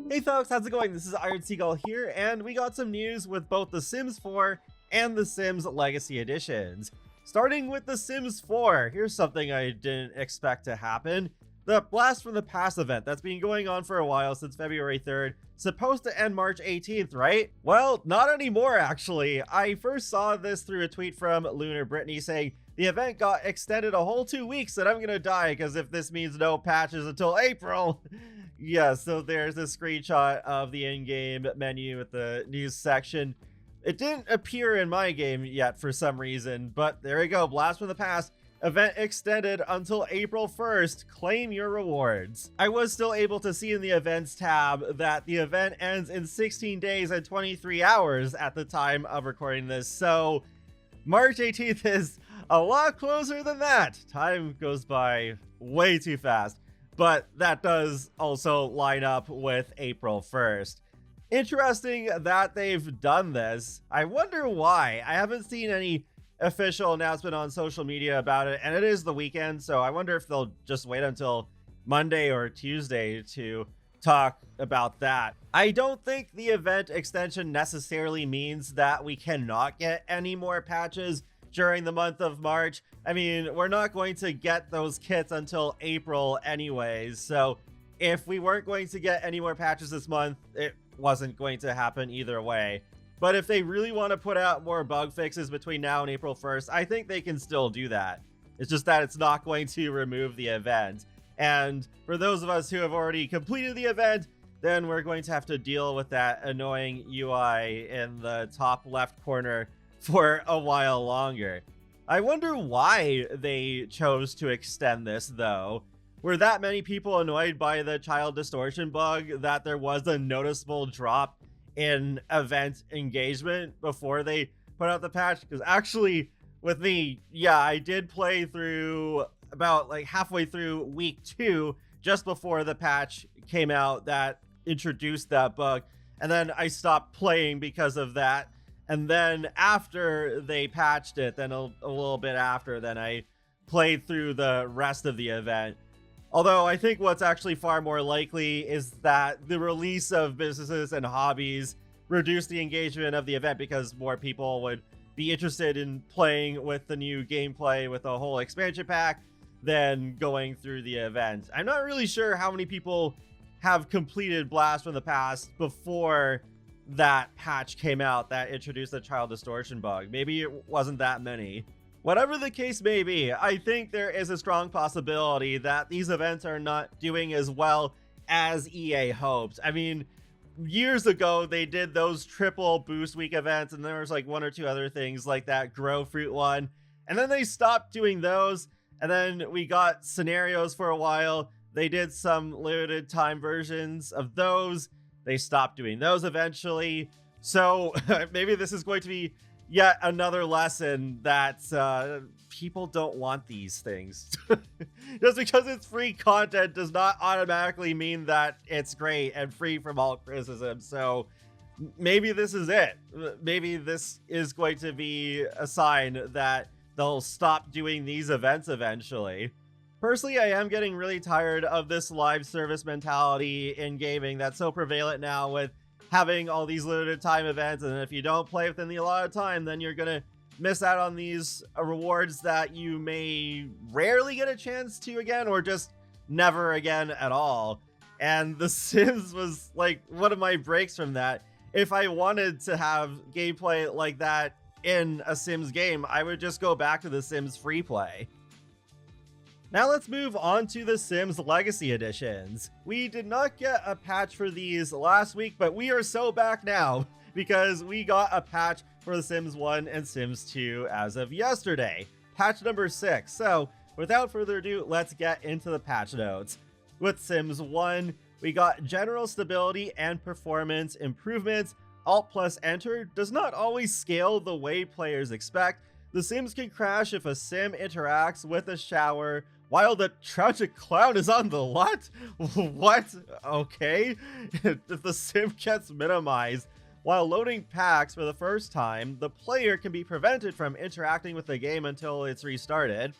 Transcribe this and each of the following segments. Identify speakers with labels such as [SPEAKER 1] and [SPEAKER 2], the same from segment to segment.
[SPEAKER 1] Hey folks, how's it going? This is Seagull here, and we got some news with both The Sims 4 and The Sims Legacy Editions. Starting with The Sims 4, here's something I didn't expect to happen. The Blast from the Past event that's been going on for a while, since February 3rd, supposed to end March 18th, right? Well, not anymore actually. I first saw this through a tweet from Lunar Brittany saying, the event got extended a whole 2 weeks and I'm gonna die because if this means no patches until April. Yeah, so there's a screenshot of the in-game menu with the news section. It didn't appear in my game yet for some reason, but there we go. Blast from the Past. Event extended until April 1st. Claim your rewards. I was still able to see in the events tab that the event ends in 16 days and 23 hours at the time of recording this. So March 18th is a lot closer than that. Time goes by way too fast. But that does also line up with April 1st. Interesting that they've done this. I wonder why. I haven't seen any official announcement on social media about it, and it is the weekend, so I wonder if they'll just wait until Monday or Tuesday to talk about that. I don't think the event extension necessarily means that we cannot get any more patches during the month of March. I mean, we're not going to get those kits until April anyways, so if we weren't going to get any more patches this month, it wasn't going to happen either way. But if they really want to put out more bug fixes between now and April 1st, I think they can still do that. It's just that it's not going to remove the event. And for those of us who have already completed the event, then we're going to have to deal with that annoying UI in the top left corner for a while longer. I wonder why they chose to extend this though. Were that many people annoyed by the child distortion bug that there was a noticeable drop in event engagement before they put out the patch? Because actually with me, yeah, I did play through about like halfway through week 2 just before the patch came out that introduced that bug, and then I stopped playing because of that. And then after they patched it, then a little bit after, then I played through the rest of the event. Although I think what's actually far more likely is that the release of businesses and hobbies reduced the engagement of the event because more people would be interested in playing with the new gameplay with a whole expansion pack than going through the event. I'm not really sure how many people have completed Blast from the Past before that patch came out that introduced the child distortion bug. Maybe it wasn't that many. Whatever the case may be, I think there is a strong possibility that these events are not doing as well as EA hoped. I mean, years ago, they did those triple boost week events, and there was like 1 or 2 other things like that grow fruit one. And then they stopped doing those. And then we got scenarios for a while. They did some limited time versions of those. They stopped doing those eventually. So maybe this is going to be yet another lesson that people don't want these things. Just because it's free content does not automatically mean that it's great and free from all criticism. So maybe this is it. Maybe this is going to be a sign that they'll stop doing these events eventually. Personally, I am getting really tired of this live service mentality in gaming that's so prevalent now, with having all these limited time events, and if you don't play within the allotted time, then you're gonna miss out on these rewards that you may rarely get a chance to again, or just never again at all. And The Sims was like one of my breaks from that. If I wanted to have gameplay like that in a Sims game, I would just go back to The Sims free play. Now let's move on to the Sims Legacy Editions. We did not get a patch for these last week, but we are so back now because we got a patch for The Sims 1 and Sims 2 as of yesterday. Patch number 6. So without further ado, let's get into the patch notes. With Sims 1, we got general stability and performance improvements. Alt plus enter does not always scale the way players expect. The Sims can crash if a Sim interacts with a shower while the tragic clown is on the lot? What? Okay. If the Sim gets minimized while loading packs for the first time, the player can be prevented from interacting with the game until it's restarted.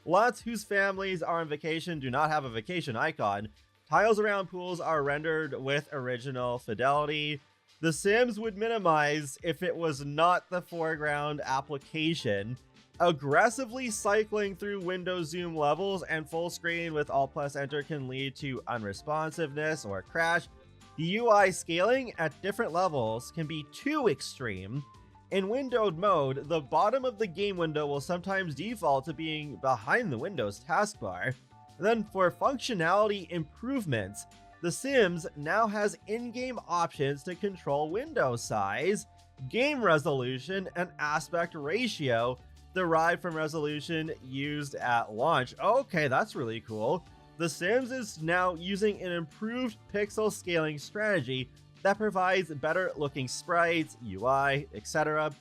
[SPEAKER 1] Lots whose families are on vacation do not have a vacation icon. Tiles around pools are rendered with original fidelity. The Sims would minimize if it was not the foreground application. Aggressively cycling through window zoom levels and full screen with Alt+Enter can lead to unresponsiveness or crash. The UI scaling at different levels can be too extreme. In windowed mode, the bottom of the game window will sometimes default to being behind the Windows taskbar. Then for functionality improvements, The Sims now has in-game options to control window size, game resolution, and aspect ratio derived from resolution used at launch. Okay, that's really cool. The Sims is now using an improved pixel scaling strategy that provides better looking sprites, UI, etc.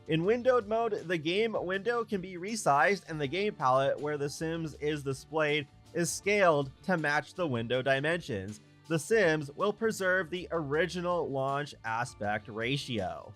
[SPEAKER 1] In windowed mode, the game window can be resized and the game palette where The Sims is displayed is scaled to match the window dimensions. The Sims will preserve the original launch aspect ratio.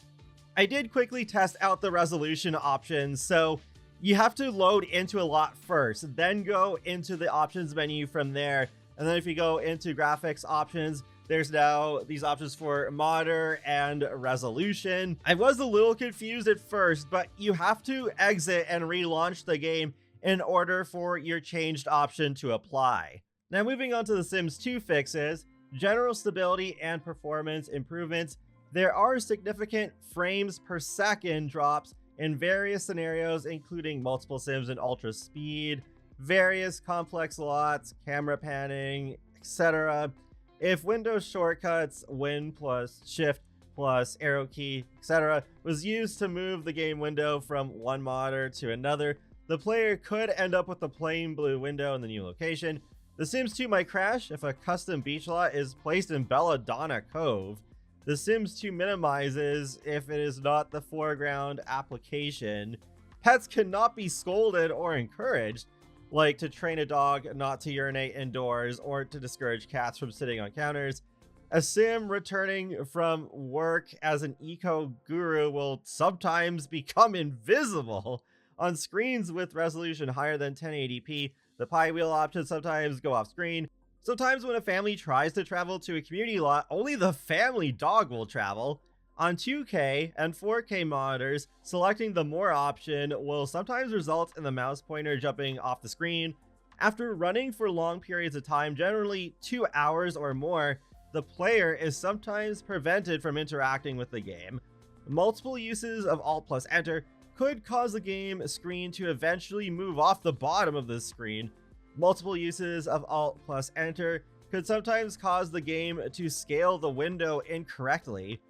[SPEAKER 1] I did quickly test out the resolution options, so you have to load into a lot first, then go into the options menu from there, and then if you go into graphics options, there's now these options for monitor and resolution. I was a little confused at first, but you have to exit and relaunch the game in order for your changed option to apply. Now moving on to The Sims 2 fixes, general stability and performance improvements. There are significant frames per second drops in various scenarios, including multiple Sims and ultra speed, various complex lots, camera panning, etc. If Windows shortcuts, Win plus Shift plus arrow key, etc. was used to move the game window from one monitor to another, the player could end up with a plain blue window in the new location. The Sims 2 might crash if a custom beach lot is placed in Belladonna Cove. The Sims 2 minimizes if it is not the foreground application. Pets cannot be scolded or encouraged, like to train a dog not to urinate indoors or to discourage cats from sitting on counters. A Sim returning from work as an eco guru will sometimes become invisible on screens with resolution higher than 1080p. The pie wheel options sometimes go off screen. Sometimes when a family tries to travel to a community lot, only the family dog will travel. On 2K and 4K monitors, selecting the More option will sometimes result in the mouse pointer jumping off the screen. After running for long periods of time, generally 2 hours or more, the player is sometimes prevented from interacting with the game. Multiple uses of Alt+Enter could cause the game screen to eventually move off the bottom of the screen. Multiple uses of Alt+Enter could sometimes cause the game to scale the window incorrectly.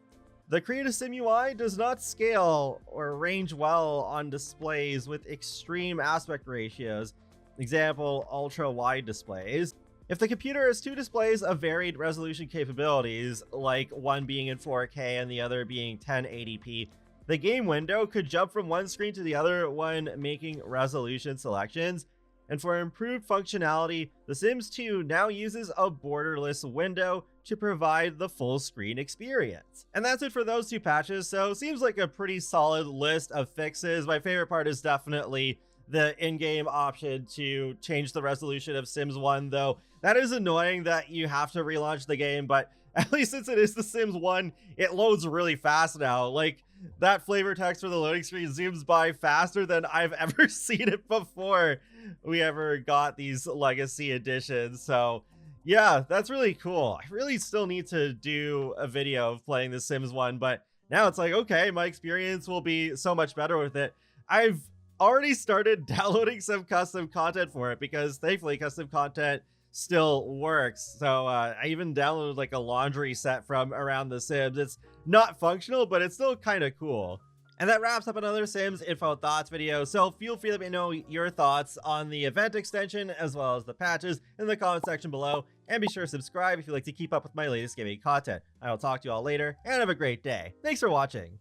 [SPEAKER 1] The Create a Sim UI does not scale or range well on displays with extreme aspect ratios, example, ultra-wide displays. If the computer has two displays of varied resolution capabilities, like one being in 4K and the other being 1080p, the game window could jump from one screen to the other when making resolution selections. And for improved functionality, The Sims 2 now uses a borderless window to provide the full screen experience. And that's it for those two patches, so seems like a pretty solid list of fixes. My favorite part is definitely the in-game option to change the resolution of Sims 1, though that is annoying that you have to relaunch the game, but at least since it is The Sims 1, it loads really fast now. Like, that flavor text for the loading screen zooms by faster than I've ever seen it before we ever got these legacy editions. So yeah, that's really cool. I really still need to do a video of playing The Sims 1, but now it's like, okay, my experience will be so much better with it. I've already started downloading some custom content for it because thankfully custom content still works. So I even downloaded like a laundry set from around The Sims. It's not functional, but it's still kind of cool. And that wraps up another Sims Info Thoughts video, so feel free to let me know your thoughts on the event extension as well as the patches in the comment section below, and be sure to subscribe if you'd like to keep up with my latest gaming content. I will talk to you all later, and have a great day. Thanks for watching.